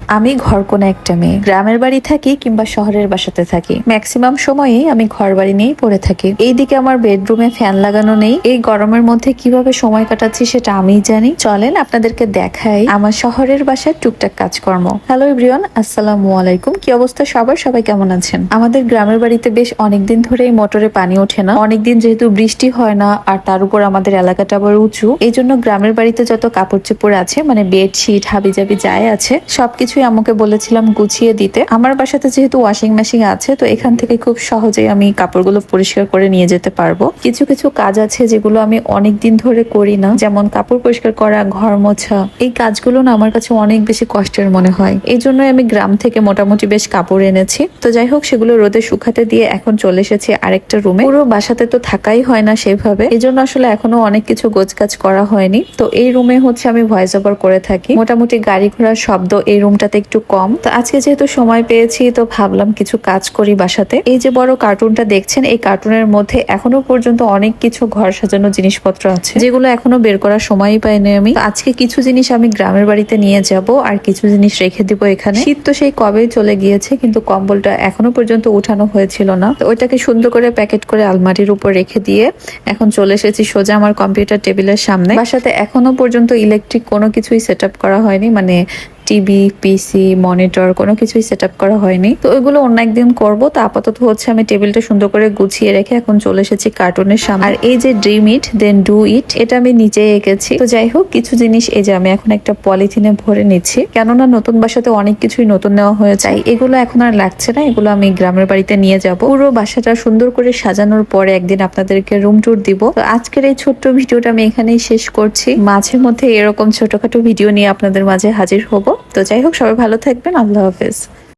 আমি ঘর কোনা একটা মেয়ে, গ্রামের বাড়ি থাকি কিংবা শহরের বাসাতে থাকি, ম্যাক্সিমাম সময়ই আমি ঘর বাড়ি নিয়েই পড়ে থাকি। এইদিকে আমার বেডরুমে ফ্যান লাগানো নেই। এই গরমের মধ্যে কিভাবে সময় কাটাচ্ছি সেটা আমিই জানি। চলেন আপনাদেরকে দেখাই আমার শহরের বাসার টুকটাক কাজকর্ম। হ্যালো এভরিওয়ান, আসসালামু আলাইকুম। কি অবস্থা সবাই কেমন আছেন? আমাদের গ্রামের বাড়িতে বেশ অনেকদিন ধরেই মোটরে পানি ওঠে না। অনেকদিন যেহেতু বৃষ্টি হয় না, আর তার উপর আমাদের এলাকাটা আবার উঁচু, এই জন্য গ্রামের বাড়িতে যত কাপড় চোপড় আছে, মানে বেডশিট হাবিজাবি যাই আছে, সবকিছুই আমাকে বলেছিলাম গুছিয়ে দিতে। আমার বাসাতে যেহেতু ওয়াশিং মেশিন আছে, তো এখান থেকে খুব সহজেই আমি কাপড়গুলো পরিষ্কার করে নিয়ে যেতে পারবো। কিছু কিছু কাজ আছে যেগুলো আমি অনেক দিন ধরে করি না, যেমন কাপড় পরিষ্কার করা, ঘর মোছা। এই কাজগুলো না আমার কাছে অনেক বেশি কষ্টের মনে হয়। এই জন্যই আমি গ্রাম থেকে মোটামুটি বেশ কাপড় এনেছি। তো যাই হোক, সেগুলো রোদে শুকাতে দিয়ে এখন চলে এসেছি আরেকটা রুমে। পুরো বাসাতে তো থাকাই হয় না সেভাবে, এই জন্য আসলে এখনো অনেক কিছু গোছগাছ করা হয়নি। তো এই রুমে হচ্ছে আমি ভয়েস ওভার করে থাকি। মোটামুটি গাড়ি ঘোড়ার শব্দ এই রুমটাতে একটু কম। তো আজকে যেহেতু সময় পেয়েছি, তো ভাবলাম কিছু কাজ করি বাসাতে। এই যে বড় কার্টুনটা দেখছেন, এই কার্টুনের মধ্যে এখনো পর্যন্ত অনেক কিছু ঘর সাজানো জিনিসপত্র আছে, যেগুলো এখনো বের করার সময়ই পাইনি আমি। আজকে কিছু জিনিস আমি গ্রামের বাড়িতে নিয়ে যাব, আর কিছু জিনিস রেখে দিব এখানে। শীত তো সেই কবেই চলে গিয়েছে, কিন্তু কম্বলটা এখনো পর্যন্ত উঠানো হয়েছিল না। তো ওইটাকে সুন্দর করে প্যাকেট করে আলমারির উপর রেখে দিয়ে এখন চলে এসেছি সোজা আমার কম্পিউটার টেবিলের সামনে। বাসাতে এখনো পর্যন্ত ইলেকট্রিক কোনো কিছুই সেট আপ করা হয়নি, মানে টিভি, পিসি, মনিটর কোনো কিছুই সেট আপ করা হয়নি। তো ওইগুলো অন্য একদিন করবো। তো আপাতত হচ্ছে আমি টেবিলটা সুন্দর করে গুছিয়ে রেখে এখন চলে এসেছি কার্টুনের সামনে। আর এই যে dream it then do it, এটা আমি নিজে এঁকেছি। তো যাই হোক, কিছু জিনিস এই যে আমি এখন একটা পলিথিনে ভরে নিচ্ছি, কেননা নতুন বাসাতে অনেক কিছুই নতুন নেওয়া হয়ে যায়। এগুলো এখন আর লাগছে না, এগুলো আমি গ্রামের বাড়িতে নিয়ে যাব। পুরো বাসাটা সুন্দর করে সাজানোর পরে একদিন আপনাদেরকে রুম ট্যুর দিব। তো আজকের এই ছোট্ট ভিডিওটা আমি এখানেই শেষ করছি। মাঝে মধ্যে এরকম ছোটখাটো ভিডিও নিয়ে আপনাদের মাঝে হাজির হব। তো যাই হোক, সবাই ভালো থাকবেন। আল্লাহ হাফেজ।